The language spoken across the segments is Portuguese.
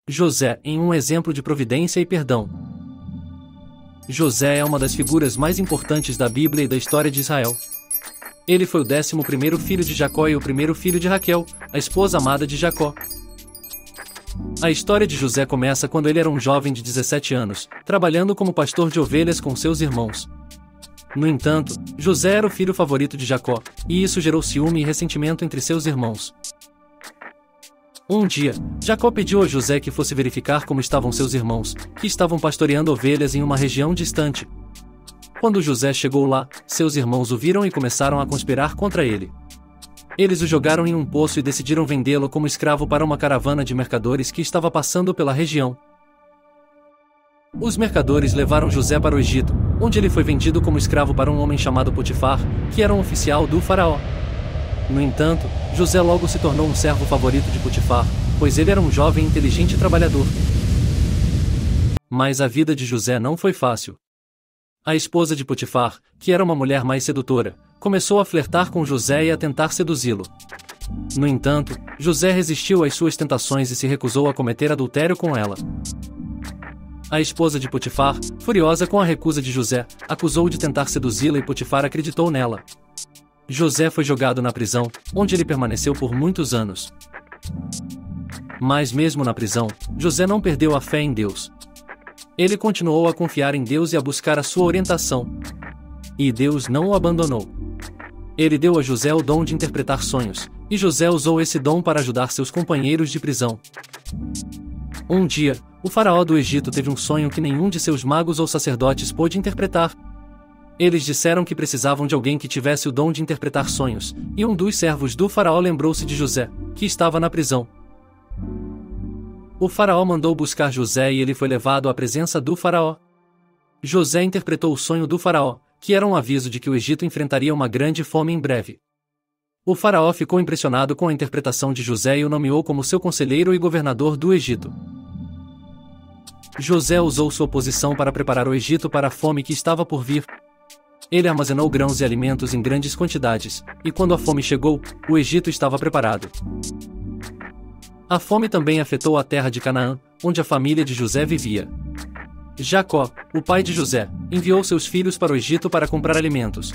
José, em um exemplo de providência e perdão. José é uma das figuras mais importantes da Bíblia e da história de Israel. Ele foi o 11º filho de Jacó e o primeiro filho de Raquel, a esposa amada de Jacó. A história de José começa quando ele era um jovem de 17 anos, trabalhando como pastor de ovelhas com seus irmãos. No entanto, José era o filho favorito de Jacó, e isso gerou ciúme e ressentimento entre seus irmãos. Um dia, Jacó pediu a José que fosse verificar como estavam seus irmãos, que estavam pastoreando ovelhas em uma região distante. Quando José chegou lá, seus irmãos o viram e começaram a conspirar contra ele. Eles o jogaram em um poço e decidiram vendê-lo como escravo para uma caravana de mercadores que estava passando pela região. Os mercadores levaram José para o Egito, onde ele foi vendido como escravo para um homem chamado Potifar, que era um oficial do faraó. No entanto, José logo se tornou um servo favorito de Potifar, pois ele era um jovem inteligente e trabalhador. Mas a vida de José não foi fácil. A esposa de Potifar, que era uma mulher mais sedutora, começou a flertar com José e a tentar seduzi-lo. No entanto, José resistiu às suas tentações e se recusou a cometer adultério com ela. A esposa de Potifar, furiosa com a recusa de José, acusou-o de tentar seduzi-la e Potifar acreditou nela. José foi jogado na prisão, onde ele permaneceu por muitos anos. Mas mesmo na prisão, José não perdeu a fé em Deus. Ele continuou a confiar em Deus e a buscar a sua orientação. E Deus não o abandonou. Ele deu a José o dom de interpretar sonhos, e José usou esse dom para ajudar seus companheiros de prisão. Um dia, o faraó do Egito teve um sonho que nenhum de seus magos ou sacerdotes pôde interpretar. Eles disseram que precisavam de alguém que tivesse o dom de interpretar sonhos, e um dos servos do faraó lembrou-se de José, que estava na prisão. O faraó mandou buscar José e ele foi levado à presença do faraó. José interpretou o sonho do faraó, que era um aviso de que o Egito enfrentaria uma grande fome em breve. O faraó ficou impressionado com a interpretação de José e o nomeou como seu conselheiro e governador do Egito. José usou sua posição para preparar o Egito para a fome que estava por vir. Ele armazenou grãos e alimentos em grandes quantidades, e quando a fome chegou, o Egito estava preparado. A fome também afetou a terra de Canaã, onde a família de José vivia. Jacó, o pai de José, enviou seus filhos para o Egito para comprar alimentos.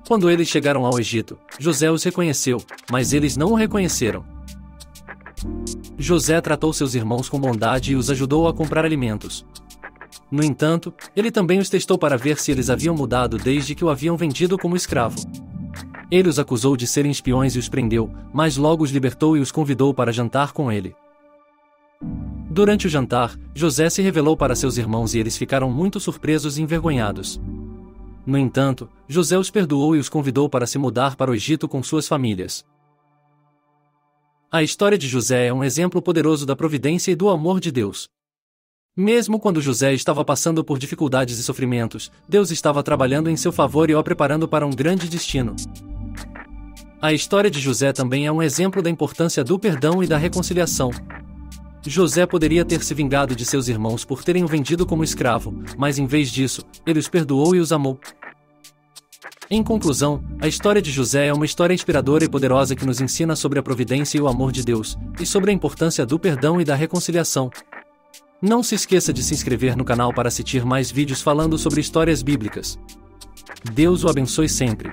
Quando eles chegaram ao Egito, José os reconheceu, mas eles não o reconheceram. José tratou seus irmãos com bondade e os ajudou a comprar alimentos. No entanto, ele também os testou para ver se eles haviam mudado desde que o haviam vendido como escravo. Ele os acusou de serem espiões e os prendeu, mas logo os libertou e os convidou para jantar com ele. Durante o jantar, José se revelou para seus irmãos e eles ficaram muito surpresos e envergonhados. No entanto, José os perdoou e os convidou para se mudar para o Egito com suas famílias. A história de José é um exemplo poderoso da providência e do amor de Deus. Mesmo quando José estava passando por dificuldades e sofrimentos, Deus estava trabalhando em seu favor e o preparando para um grande destino. A história de José também é um exemplo da importância do perdão e da reconciliação. José poderia ter se vingado de seus irmãos por terem o vendido como escravo, mas em vez disso, ele os perdoou e os amou. Em conclusão, a história de José é uma história inspiradora e poderosa que nos ensina sobre a providência e o amor de Deus, e sobre a importância do perdão e da reconciliação. Não se esqueça de se inscrever no canal para assistir mais vídeos falando sobre histórias bíblicas. Deus o abençoe sempre.